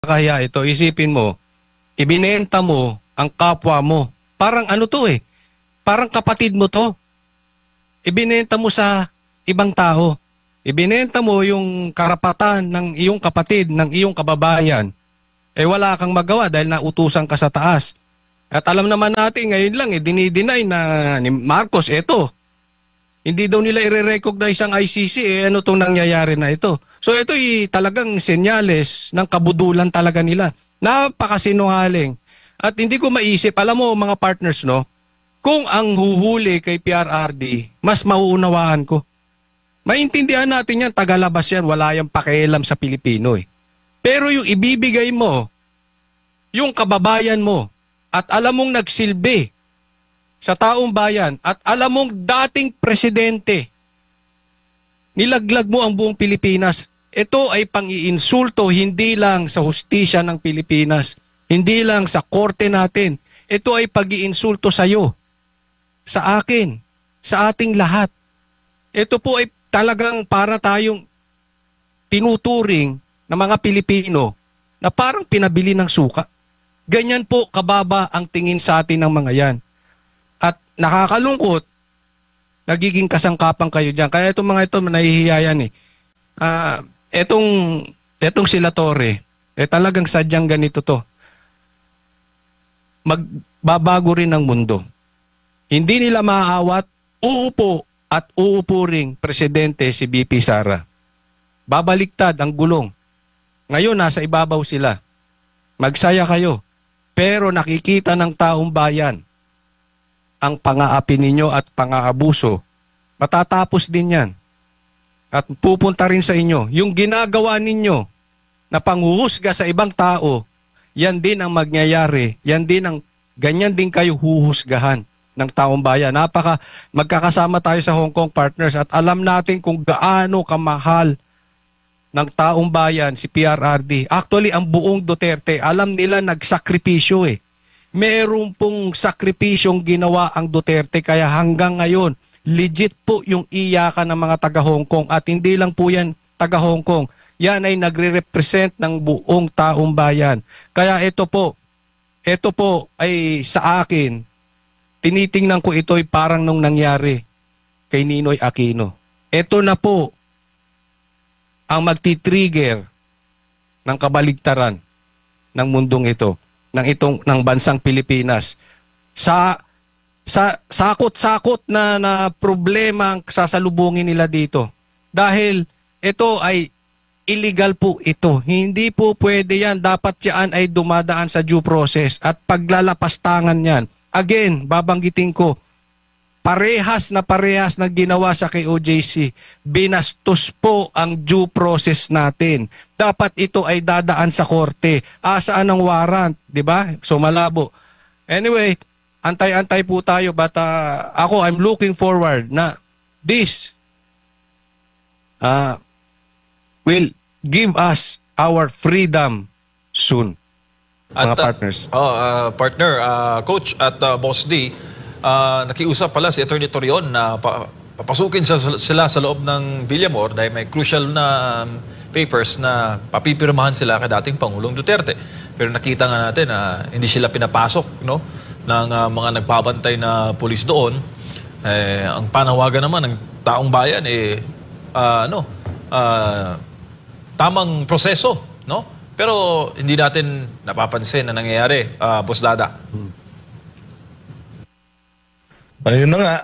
Kaya ito, isipin mo, ibinenta mo ang kapwa mo. Parang ano to eh, parang kapatid mo to. Ibinenta mo sa ibang tao. Ibinenta mo yung karapatan ng iyong kapatid, ng iyong kababayan. Eh wala kang magawa dahil nautusan ka sa taas. At alam naman natin ngayon lang, dinideny na ni Marcos, eto. Hindi daw nila i-recognize ang ICC, ano itong nangyayari na ito. So ito talagang senyales ng kabudulan talaga nila. Napakasinungaling. At hindi ko maisip, alam mo mga partners, no, kung ang huhuli kay PRRD, mas mauunawaan ko. Maintindihan natin yan, tagalabas yan, wala yung pakialam sa Pilipino eh. Pero yung ibibigay mo, yung kababayan mo, at alam mong nagsilbi sa taong bayan, at alam mong dating presidente, nilaglag mo ang buong Pilipinas. Ito ay pang-iinsulto hindi lang sa hustisya ng Pilipinas, hindi lang sa korte natin. Ito ay pag-iinsulto sa iyo, sa akin, sa ating lahat. Ito po ay talagang para tayong tinuturing ng mga Pilipino na parang pinabili ng suka. Ganyan po kababa ang tingin sa atin ng mga yan. At nakakalungkot, nagiging kasangkapan kayo dyan. Kaya itong mga ito, nahihiyayan eh. Etong sila Torre, talagang sadyang ganito to. Magbabago rin ang mundo. Hindi nila maaawat, uupo at uupo ring presidente si BP Sara. Babaliktad ang gulong. Ngayon, nasa ibabaw sila. Magsaya kayo. Pero nakikita ng taong bayan ang pang-aapi ninyo at pang-aabuso. Matatapos din yan. At pupunta rin sa inyo. Yung ginagawa ninyo na panghuhusga sa ibang tao, yan din ang magyayari. Ganyan din kayo huhusgahan ng taong bayan. Magkakasama tayo sa Hong Kong partners at alam natin kung gaano kamahal ng taong bayan si PRRD. Actually, ang buong Duterte, alam nila nagsakripisyo eh. Meron pong sakripisyong ginawa ang Duterte kaya hanggang ngayon, legit po yung iyakan ng mga taga Hong Kong at hindi lang po yan taga Hong Kong. Yan ay nagre-represent ng buong taong bayan. Kaya ito po ay sa akin, tinitingnan ko ito ay parang nung nangyari kay Ninoy Aquino. Ito na po ang magti-trigger ng kabaligtaran ng mundong ito, ng bansang Pilipinas. Sakot-sakot na problema ang sasalubungin nila dito. Dahil ito ay illegal po ito. Hindi po pwede yan. Dapat yan ay dumadaan sa due process at paglalapastangan yan. Again, babanggitin ko, parehas na ginawa sa kay OJC. Binastos po ang due process natin. Dapat ito ay dadaan sa korte. Saan ang warrant? Diba? So malabo. Anyway, antay-antay po tayo. But ako, I'm looking forward na this will give us our freedom soon. Mga partners. Partner, Coach at Boss D, nakiusap pala si Attorney Torion na papasukin sila sa loob ng Villamor dahil may crucial na papers na papipirmahan sila kay dating Pangulong Duterte. Pero nakita nga natin na hindi sila pinapasok, no, ng mga nagbabantay na pulis doon. Ang panawagan naman ng taong bayan tamang proseso, no? Pero hindi natin napapansin na nangyayari, Boss Dada. Ayun na nga.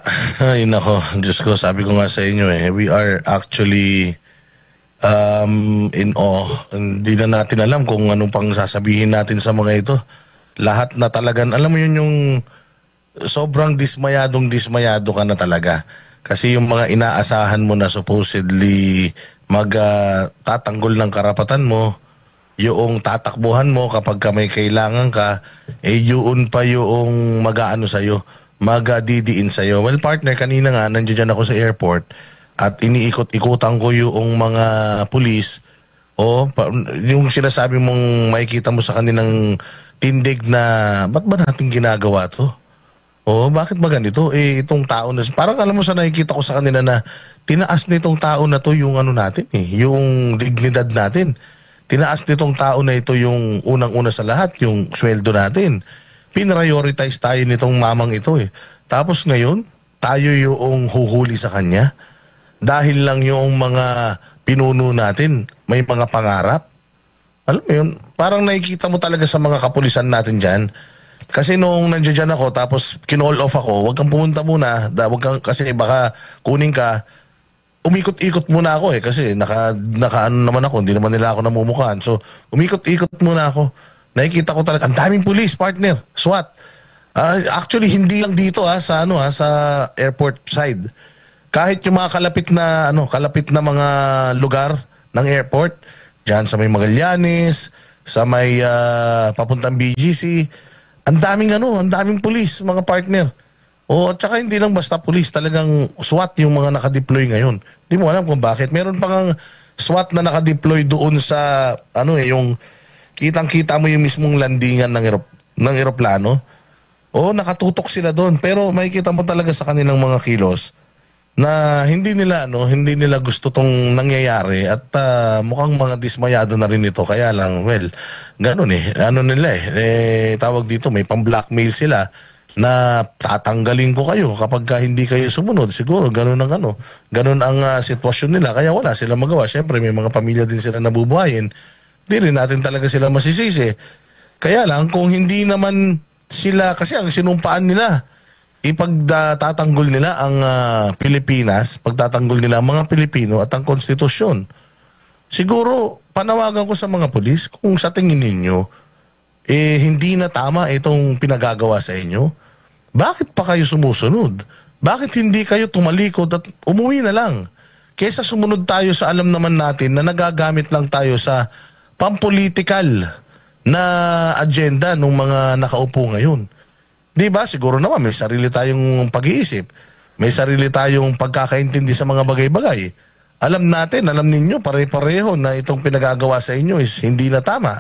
Ayun ako. Diyos ko, sabi ko nga sa inyo we are actually in awe. Hindi na natin alam kung anong pang sasabihin natin sa mga ito. Lahat na talagang, alam mo yun yung sobrang dismayado ka na talaga. Kasi yung mga inaasahan mo na supposedly magtatanggol ng karapatan mo, yung tatakbuhan mo kapag may kailangan ka, yun pa yung mag-aano sa'yo, magdidiin sa'yo. Well, partner, kanina nga, nandiyan ako sa airport at iniikot-ikutan ko yung mga pulis. Yung sinasabi mong makikita mo sa kanilang tindig na, ba't ba natin ginagawa to? Bakit ba ganito? Itong tao na, parang alam mo sa nakikita ko sa kanila na tinaas nitong tao na to yung ano natin yung dignidad natin. tinaas nitong tao na ito yung unang-una sa lahat, yung sweldo natin. Pinrioritize tayo nitong mamang ito eh. Tapos ngayon, tayo yung huhuli sa kanya. Dahil lang yung mga pinuno natin, may mga pangarap. Alam mo yun, parang nakikita mo talaga sa mga kapulisan natin dyan. Kasi nung nandiyan ako, tapos kinall off ako, wag kang pumunta muna, wag kang, kasi baka kunin ka, umikot-ikot muna ako eh, kasi naka ano naman ako, hindi naman nila ako namumukhaan. So, umikot-ikot muna ako. Nakikita ko talaga, ang daming police, partner, SWAT. Actually, hindi lang dito sa sa airport side. Kahit yung mga kalapit na mga lugar ng airport, diyan sa may Magallanes, sa may papuntang BGC, ang daming police, mga partner. At saka hindi lang basta police, talagang SWAT yung mga nakadeploy ngayon. Hindi mo alam kung bakit. Meron pang SWAT na nakadeploy doon sa yung kitang-kita mo yung mismong landingan ng eroplano. Nakatutok sila doon. Pero makikita mo talaga sa kanilang mga kilos na hindi nila gusto tong nangyayari at mukhang mga dismayado na rin ito. Kaya lang, ganun tawag dito, may pang-blackmail sila na tatanggalin ko kayo kapag hindi kayo sumunod. Siguro, ganun ang sitwasyon nila. Kaya wala sila magawa. Siyempre, may mga pamilya din sila nabubuhayin. Di rin natin talaga sila masisisi. Kaya lang, kung hindi naman sila, kasi ang sinumpaan nila, ipagtatanggol nila ang Pilipinas, pagtatanggol nila ang mga Pilipino at ang konstitusyon. Siguro, panawagan ko sa mga pulis, kung sa tingin ninyo, hindi na tama itong pinagagawa sa inyo, bakit pa kayo sumusunod? Bakit hindi kayo tumalikod at umuwi na lang? Kesa sumunod tayo sa alam naman natin na nagagamit lang tayo sa pampolitikal na agenda ng mga nakaupo ngayon. Di ba? Siguro naman may sarili tayong pag-iisip. May sarili tayong pagkakaintindi sa mga bagay-bagay. Alam ninyo, pare-pareho na itong pinagagawa sa inyo is hindi na tama.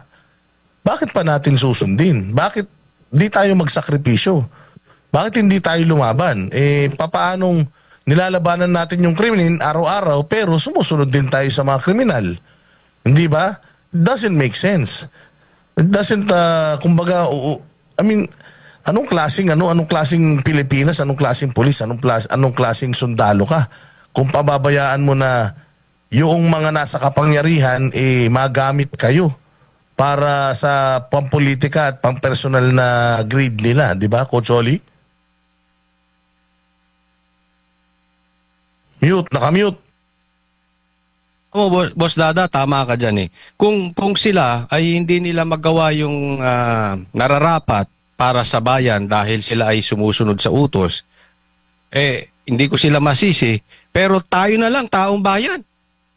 Bakit pa natin susundin? Bakit di tayo magsakripisyo? Bakit hindi tayo lumaban? Papaanong nilalabanan natin yung krimen araw-araw pero sumusunod din tayo sa mga kriminal? Hindi ba? It doesn't make sense. It doesn't, anong klaseng Pilipinas, anong klaseng pulis, anong klaseng sundalo ka? Kung pababayaan mo na yung mga nasa kapangyarihan, magamit kayo para sa pampolitika at pampersonal na greed nila. Di ba, Coach Oli? Nakamute. Boss Dada, tama ka dyan eh. Kung sila ay hindi nila magawa yung nararapat para sa bayan dahil sila ay sumusunod sa utos, hindi ko sila masisi. Pero tayo na lang, taong bayan.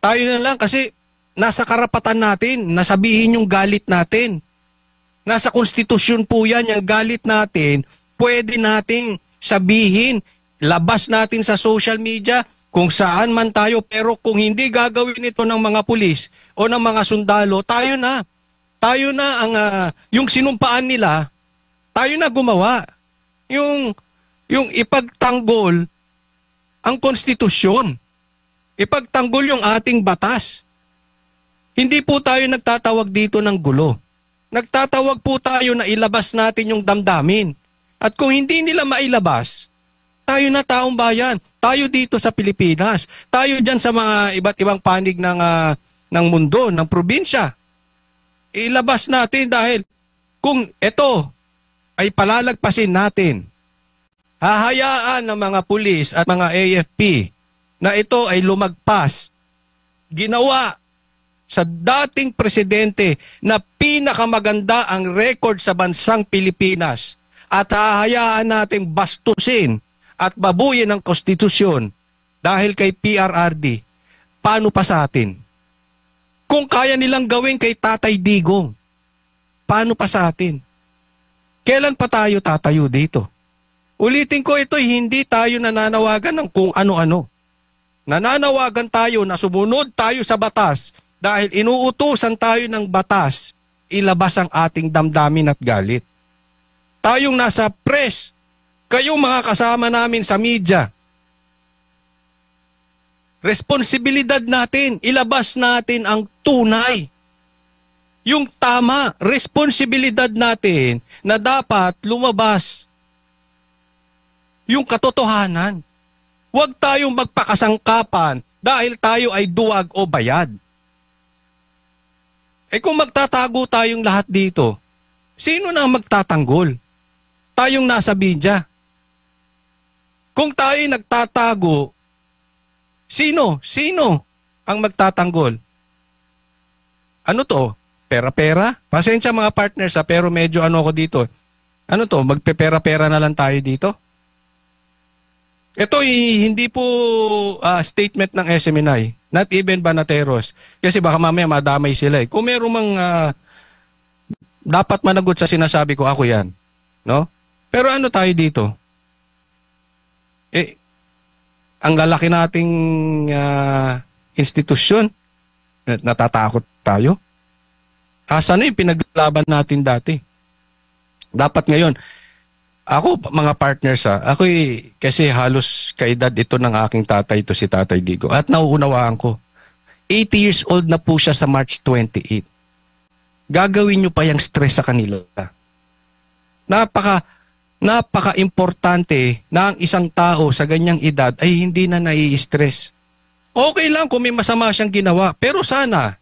Tayo na lang kasi nasa karapatan natin, nasabihin yung galit natin. Nasa konstitusyon po yan, yung galit natin, pwede nating sabihin, labas natin sa social media, kung saan man tayo, pero kung hindi gagawin ito ng mga pulis o ng mga sundalo, tayo na. Tayo na yung sinumpaan nila, tayo na gumawa. Yung ipagtanggol ang konstitusyon. Ipagtanggol yung ating batas. Hindi po tayo nagtatawag dito ng gulo. Nagtatawag po tayo na ilabas natin yung damdamin. At kung hindi nila mailabas, tayo na taong bayan. Tayo dito sa Pilipinas. Tayo dyan sa mga iba't ibang panig ng mundo, ng probinsya. Ilabas natin dahil kung ito ay palalagpasin natin, hahayaan ng mga pulis at mga AFP na ito ay lumagpas, ginawa sa dating presidente na pinakamaganda ang record sa bansang Pilipinas at hahayaan nating bastusin at babuyin ang konstitusyon dahil kay PRRD, paano pa sa atin? Kung kaya nilang gawin kay Tatay Digong, paano pa sa atin? Kailan pa tayo tatayo dito? Ulitin ko, ito hindi tayo nananawagan ng kung ano-ano. Nananawagan tayo na sumunod tayo sa batas dahil inuutusan tayo ng batas, ilabas ang ating damdamin at galit. Tayong nasa press, kayong mga kasama namin sa media, responsibilidad natin, ilabas natin ang tunay. yung tama, responsibilidad natin na dapat lumabas yung katotohanan. Huwag tayong magpakasangkapan dahil tayo ay duwag o bayad. Kung magtatago tayong lahat dito, sino na ang magtatanggol? Tayong nasa media. Kung tayo nagtatago, sino ang magtatanggol? Ano to? Pera-pera? Pasensya mga partners pero medyo ako dito. Ano to? Magpepera-pera na lang tayo dito? Ito hindi po statement ng SMNI. Not even Banateros. Kasi baka mamaya madamay sila. Kung meron mang dapat managot sa sinasabi ko, ako yan. No? Pero ano tayo dito? Ang lalaki nating institusyon, natatakot tayo. Asan na yung pinaglaban natin dati? Dapat ngayon, ako, mga partners ako kasi halos kaedad ito ng aking tatay, ito si Tatay Digo. At nauunawaan ko, 80 years old na po siya sa March 28. Gagawin nyo pa yung stress sa kanila. Napaka-importante na ang isang tao sa ganyang edad ay hindi na nai-stress. Okay lang kung may masama siyang ginawa, pero sana,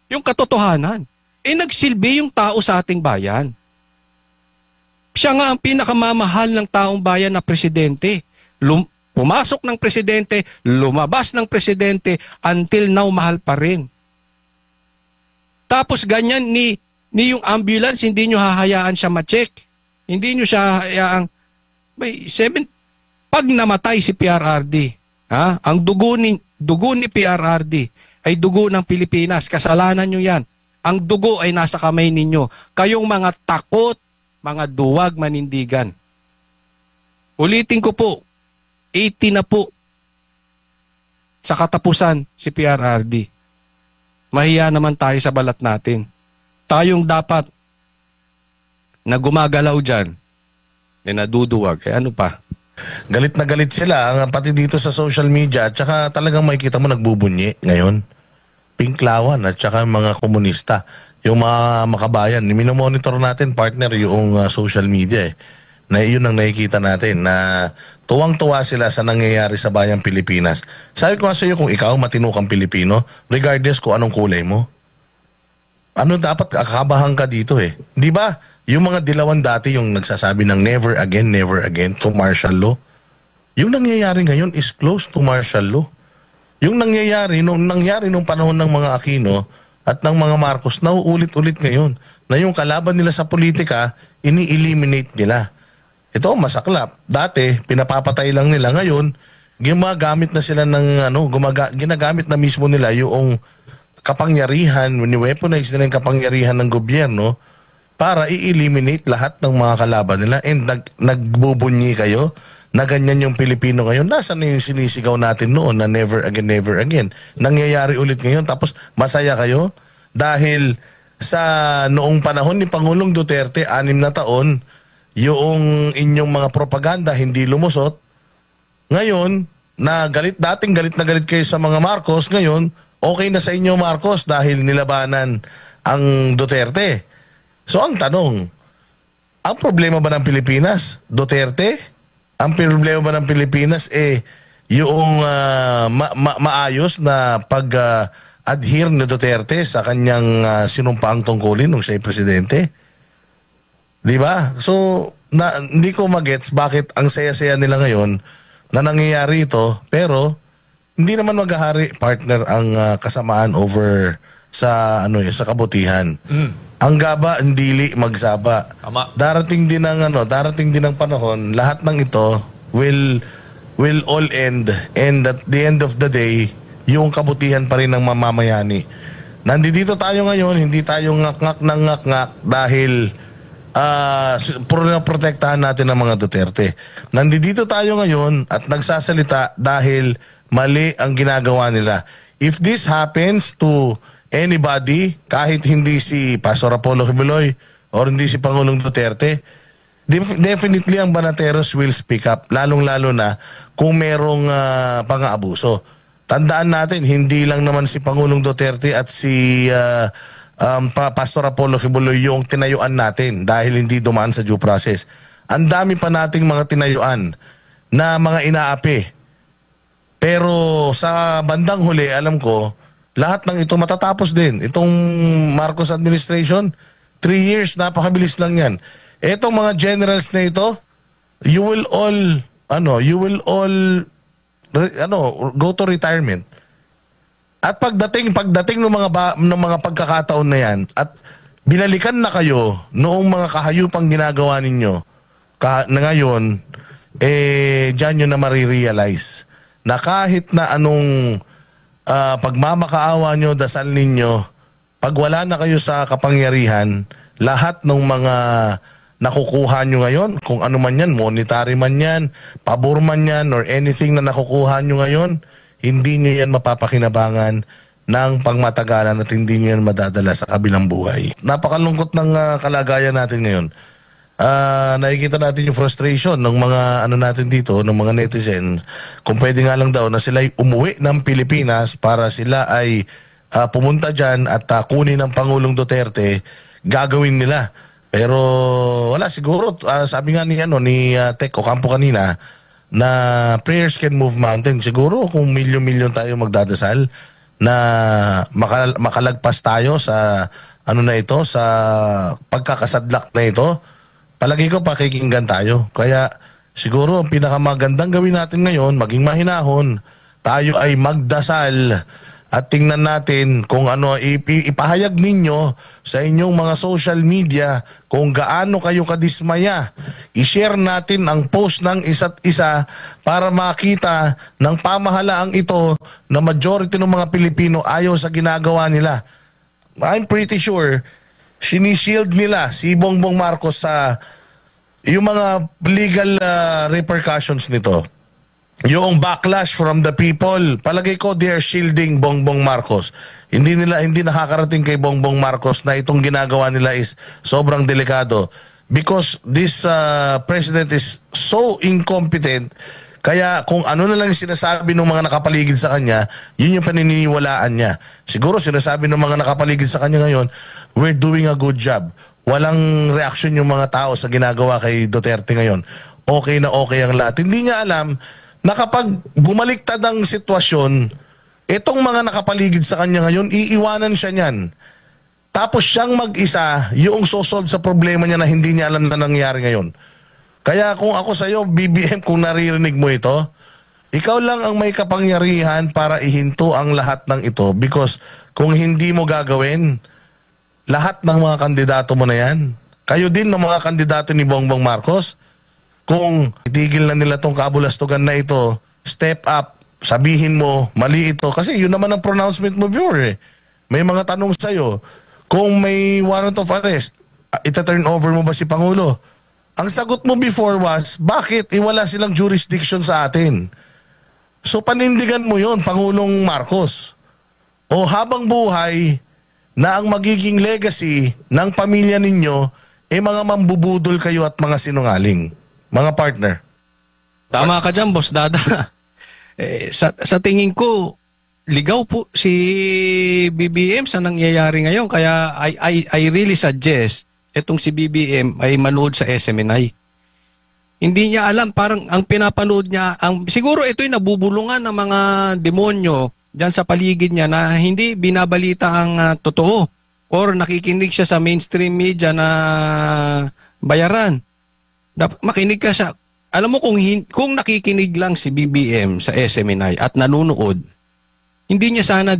yung katotohanan, nagsilbi yung tao sa ating bayan. Siya nga ang pinakamamahal ng taong bayan na presidente. Pumasok ng presidente, lumabas ng presidente, until now mahal pa rin. Tapos ganyan ni yung ambulance, hindi nyo hahayaan siya ma-check. Hindi nyo siya hayaang, pag namatay si PRRD, ang dugo ni PRRD ay dugo ng Pilipinas. Kasalanan nyo yan. Ang dugo ay nasa kamay ninyo. Kayong mga takot, mga duwag manindigan. Ulitin ko po, 80 na po sa katapusan si PRRD. Mahiya naman tayo sa balat natin. Tayong dapat na gumagalaw dyan, naduduwag. Ano pa? Galit na galit sila, pati dito sa social media, at saka talagang makikita mo nagbubunyi ngayon. Pinklawan at saka mga komunista. Yung mga makabayan, minomonitor natin, partner, yung social media na yun ang nakikita natin na tuwang-tuwa sila sa nangyayari sa bayang Pilipinas. Sabi ko nga sa iyo, kung ikaw matino kang Pilipino, regardless kung anong kulay mo, ano dapat kakabahan ka dito Di ba? Yung mga dilawan dati yung nagsasabi ng never again to martial law. Yung nangyayari ngayon is close to martial law. Yung nangyayari nung panahon ng mga Aquino at ng mga Marcos, nauulit-ulit ngayon na yung kalaban nila sa politika, ini-eliminate nila. Ito, masaklap. Dati, pinapapatay lang nila. Ngayon, ginagamit na sila ng, ginagamit na mismo nila yung kapangyarihan, ni-weaponize nila yung kapangyarihan ng gobyerno para i-eliminate lahat ng mga kalaban nila. And nagbubunyi kayo na ganyan yung Pilipino ngayon. Nasaan na yung sinisigaw natin noon na never again. Nangyayari ulit ngayon. Tapos masaya kayo dahil sa noong panahon ni Pangulong Duterte, 6 na taon, yung inyong mga propaganda hindi lumusot. Ngayon, dating galit na galit kayo sa mga Marcos, ngayon, okay na sa inyo Marcos dahil nilabanan ang Duterte. So ang tanong, ang problema ba ng Pilipinas? Duterte? Ang problema ba ng Pilipinas yung maayos na pag-adhere ni Duterte sa kanyang sinumpaang tungkulin nung siya ay presidente? Di ba? So, hindi ko magets bakit ang saya-saya nila ngayon na nangyayari ito, pero hindi naman maghahari, partner, ang kasamaan over sa sa kabutihan. Ang gaba, ang dili magsaba. Ama. Darating din ang panahon, lahat ng ito will all end, and at the end of the day, yung kabutihan pa rin ng mamamayani. Nandito tayo ngayon, hindi tayo ngak-ngak ng ngak-ngak dahil protektahan natin ang mga Duterte. Nandito tayo ngayon at nagsasalita dahil mali ang ginagawa nila. If this happens to anybody, kahit hindi si Pastor Apollo Kibuloy or hindi si Pangulong Duterte, definitely ang Banateros will speak up, lalong-lalo na kung merong pang-aabuso. Tandaan natin, hindi lang naman si Pangulong Duterte at si Pastor Apollo Kibuloy yung tinayuan natin dahil hindi dumaan sa due process. Ang dami pa nating mga tinayuan na mga inaapi. Pero sa bandang huli, alam ko, lahat ng ito matatapos din. Itong Marcos administration, 3 years, napakabilis lang yan. Etong mga generals na ito, you will all go to retirement. At pagdating ng mga pagkakataon na yan at binalikan na kayo noong mga kahayupang ginagawa ninyo na ngayon, dyan nyo na marirealize na kahit na anong pagmamakaawa nyo, dasal ninyo, pag wala na kayo sa kapangyarihan, lahat ng mga nakukuha nyo ngayon, kung ano man yan, monetary man yan, pabor man yan, or anything na nakukuha nyo ngayon, hindi nyo yan mapapakinabangan ng pangmatagalan at hindi nyo yan madadala sa kabilang buhay. Napakalungkot ng kalagayan natin ngayon. Nakikita natin yung frustration ng mga natin dito, ng mga netizens. Kung pwede nga lang daw na sila ay umuwi ng Pilipinas para sila ay pumunta dyan at kunin ng Pangulong Duterte, gagawin nila. Pero wala, siguro sabi nga ni Tek Ocampo kanina na prayers can move mountain. Siguro kung milyon-milyon tayo magdadasal na makalagpas tayo sa sa pagkakasadlak na ito, palagi ko pakikinggan tayo. Kaya siguro ang pinakamagandang gawin natin ngayon, maging mahinahon, tayo ay magdasal at tingnan natin kung ipahayag ninyo sa inyong mga social media kung gaano kayo kadismaya. I-share natin ang post ng isa't isa para makita ng pamahalaang ito na majority ng mga Pilipino ayaw sa ginagawa nila. I'm pretty sure sinishield nila si Bongbong Marcos sa yung mga legal repercussions nito. Yung backlash from the people, palagay ko they are shielding Bongbong Marcos. Hindi nakakarating kay Bongbong Marcos na itong ginagawa nila is sobrang delikado because this president is so incompetent. Kaya kung ano na lang sinasabi ng mga nakapaligid sa kanya, yun yung paniniwalaan niya. Siguro sinasabi ng mga nakapaligid sa kanya ngayon, we're doing a good job. Walang reaksyon yung mga tao sa ginagawa kay Duterte ngayon. Okay na okay ang lahat. Hindi niya alam na kapag bumaliktad ang sitwasyon, itong mga nakapaligid sa kanya ngayon, iiwanan siya niyan. Tapos siyang mag-isa, yung sosolve sa problema niya na hindi niya alam na nangyari ngayon. Kaya kung ako sa'yo, BBM, kung naririnig mo ito, ikaw lang ang may kapangyarihan para ihinto ang lahat ng ito. Because kung hindi mo gagawin, lahat ng mga kandidato mo na yan, kayo din ng mga kandidato ni Bongbong Marcos, kung itigil na nila tong kabulastugan na ito, step up, sabihin mo, mali ito. Kasi yun naman ang pronouncement mo, viewer. May mga tanong sa'yo. Kung may warrant of arrest, ita-turn over mo ba si Pangulo? Ang sagot mo before was, bakit? Wala silang jurisdiction sa atin. So panindigan mo yun, Pangulong Marcos. O habang buhay, na ang magiging legacy ng pamilya ninyo, mga mambubudol kayo at mga sinungaling. Mga partner. Tama ka dyan, Boss Dada. Sa tingin ko, ligaw po si BBM sa nangyayari ngayon. Kaya I really suggest itong si BBM ay manood sa SMNI. Hindi niya alam, parang ang pinapanood niya, siguro ito'y nabubulungan ng mga demonyo dyan sa paligid niya na hindi binabalita ang totoo or nakikinig siya sa mainstream media na bayaran. Makinig ka sa, alam mo kung nakikinig lang si BBM sa SMNI at nanunood, hindi niya sana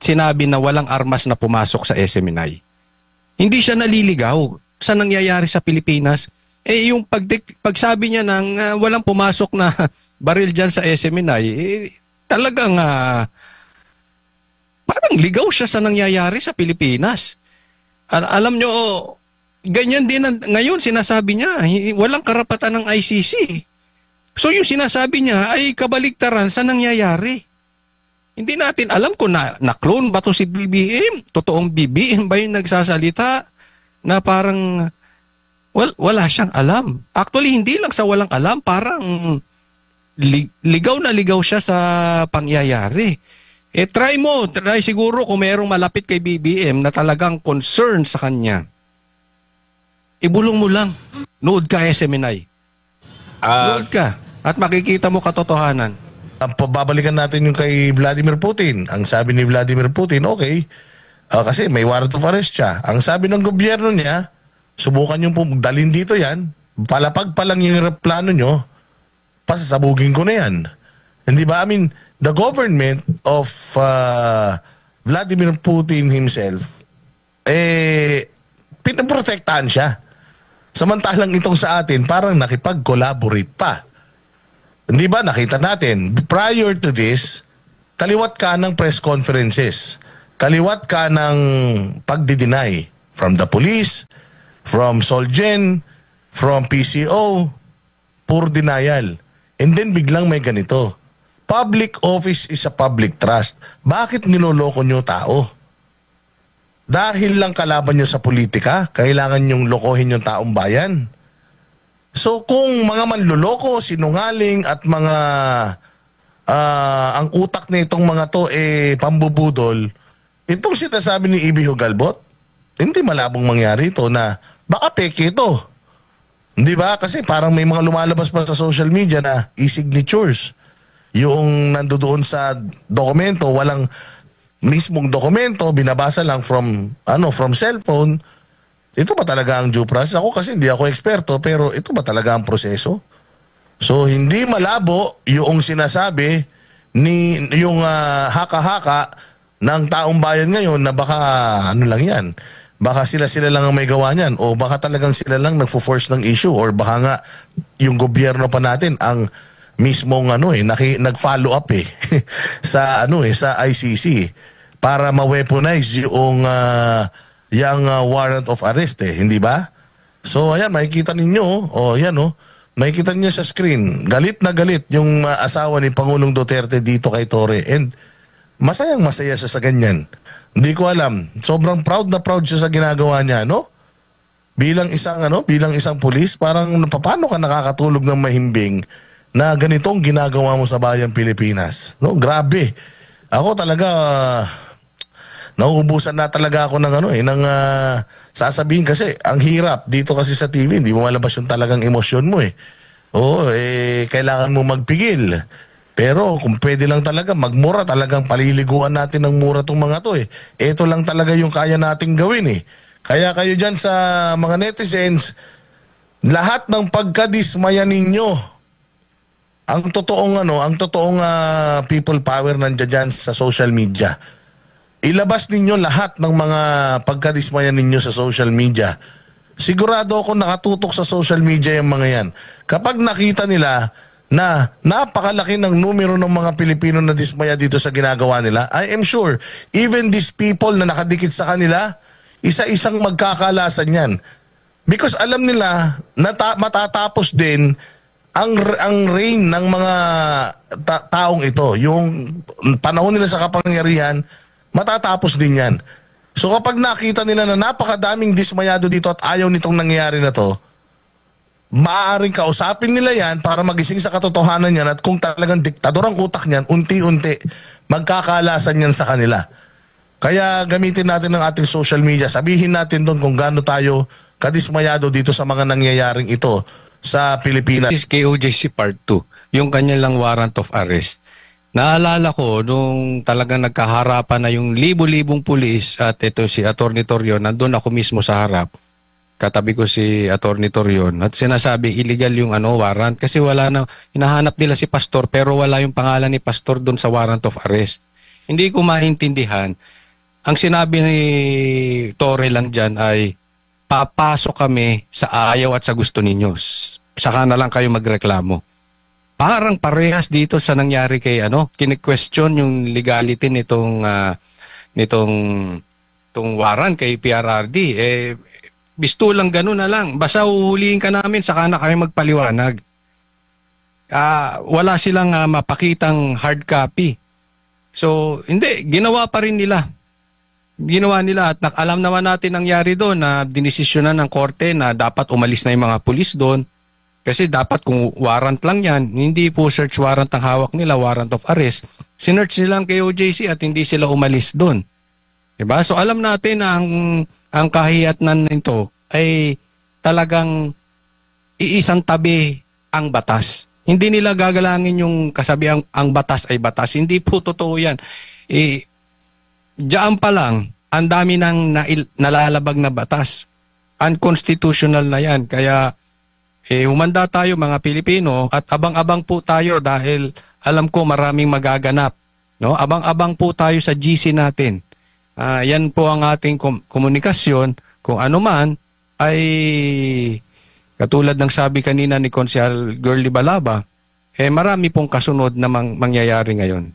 sinabi na walang armas na pumasok sa SMNI. Hindi siya naliligaw sa nangyayari sa Pilipinas. Yung pagsabi niya ng walang pumasok na baril dyan sa SMNI, talagang parang ligaw siya sa nangyayari sa Pilipinas. Alam nyo, ganyan din ngayon sinasabi niya, walang karapatan ng ICC. So yung sinasabi niya ay kabaligtaran sa nangyayari. Hindi natin alam kung na-clone ba to si BBM? Totoong BBM ba yung nagsasalita na parang wala siyang alam. Actually, hindi lang sa walang alam, parang ligaw na ligaw siya sa pangyayari. Try siguro kung merong malapit kay BBM na talagang concern sa kanya. Ibulong mo lang. Nood ka SMNI. Nood ka. At makikita mo katotohanan. Babalikan natin yung kay Vladimir Putin. Ang sabi ni Vladimir Putin, okay, kasi may warrant of arrest siya. Ang sabi ng gobyerno niya, subukan yung dalhin dito yan. Palapag pa lang yung plano nyo, pasasabugin ko na yan. Hindi ba? I mean, the government of Vladimir Putin himself, pinaprotektahan siya. Samantalang itong sa atin, parang nakipag-collaborate pa. Hindi ba? Nakita natin, prior to this, kaliwat ka ng press conferences. Kaliwat ka ng pagdi-deny from the police, from Solgen, from PCO, pure denial. And then biglang may ganito. Public office is a public trust. Bakit niloloko nyo tao? Dahil lang kalaban nyo sa politika, kailangan nyong lokohin yung taong bayan. So kung mga manloloko, sinungaling at mga ang utak na itong mga to pambubudol, itong sinasabi ni Ibi Hugalbot, hindi malabong mangyari ito na baka peke ito. Hindi ba? Kasi parang may mga lumalabas pa sa social media na e-signatures. Yung nandoon sa dokumento, walang mismong dokumento, binabasa lang from cellphone. Ito ba talaga ang due process? Ako kasi hindi ako eksperto, pero ito ba talaga ang proseso? So hindi malabo yung sinasabi ni yung haka-haka ng taong bayan ngayon na baka ano lang yan. Baka sila lang ang may gawa niyan o baka talagang sila lang nagfo-force ng issue or baka nga yung gobyerno pa natin ang mismong nag-follow up sa sa ICC para ma-weaponize yung warrant of arrest hindi ba? So ayan, makikita ninyo makikita niyo sa screen, galit na galit yung asawa ni Pangulong Duterte dito kay Torre, and masayang masaya siya sa ganyan. Hindi ko alam, sobrang proud na proud siya sa ginagawa niya, no? Bilang isang pulis, parang paano ka nakakatulog ng mahimbing na ganitong ginagawa mo sa bayang Pilipinas, no? Grabe. Ako talaga nauubusan na talaga ako ng sasabihin kasi ang hirap dito kasi sa TV, hindi mo malabas yung talagang emosyon mo kailangan mo magpigil. Pero kung pwede lang talaga magmura, talagang paliliguan natin ng mura tong mga to Ito lang talaga yung kaya nating gawin Kaya kayo dyan sa mga netizens, lahat ng pagkadismaya ninyo, ang totoong people power nandiyan dyan sa social media. Ilabas ninyo lahat ng mga pagkadismaya ninyo sa social media. Sigurado ako nakatutok sa social media yung mga yan. Kapag nakita nila na napakalaki ng numero ng mga Pilipino na dismaya dito sa ginagawa nila, I am sure, even these people na nakadikit sa kanila, isa-isang magkakalasan yan. Because alam nila na matatapos din ang reign ng mga taong ito. Yung panahon nila sa kapangyarihan, matatapos din yan. So kapag nakita nila na napakadaming dismayado dito at ayaw nitong nangyayari na to, maaaring kausapin nila yan para magising sa katotohanan yan, at kung talagang diktador ang utak niyan, unti-unti magkakalasan yan sa kanila. Kaya gamitin natin ang ating social media. Sabihin natin doon kung gaano tayo kadismayado dito sa mga nangyayaring ito sa Pilipinas. This KOJC Part 2, yung kanya lang warrant of arrest. Naalala ko nung talagang nagkaharapan na yung libo-libong pulis at ito si Atty. Torion, nandun ako mismo sa harap. Katabi ko si Atty. Torion at sinasabi illegal yung warrant kasi wala na, hinahanap nila si Pastor pero wala yung pangalan ni Pastor doon sa warrant of arrest. Hindi ko maintindihan. Ang sinabi ni Torre lang dyan ay papasok kami sa ayaw at sa gusto ninyo. Saka na lang kayo magreklamo. Parang parehas dito sa nangyari kay kine-question yung legality nitong warrant kay PRRD. Bisto lang gano'n na lang. Basta uhulihin ka namin, saka na kayo magpaliwanag. Wala silang mapakitang hard copy. So, hindi. Ginawa pa rin nila. Ginawa nila at alam naman natin nangyari doon na dinesisyonan ng korte na dapat umalis na yung mga pulis doon. Kasi dapat kung warrant lang yan, hindi po search warrant ang hawak nila, warrant of arrest. Sinearch nila ang KOJC at hindi sila umalis doon. Diba? So alam natin na ang kahihatnan nito ay talagang iisang tabi ang batas. Hindi nila gagalangin yung kasabihan ang batas ay batas. Hindi po totoo yan. Diyan pa lang, ang dami nang nalalabag na batas. Unconstitutional na yan. Kaya humanda tayo mga Pilipino at abang-abang po tayo dahil alam ko maraming magaganap. No? Abang-abang po tayo sa GC natin. Yan po ang ating komunikasyon. Kung ano man ay katulad ng sabi kanina ni Konsehal Girlie Balaba, marami pong kasunod na mangyayari ngayon.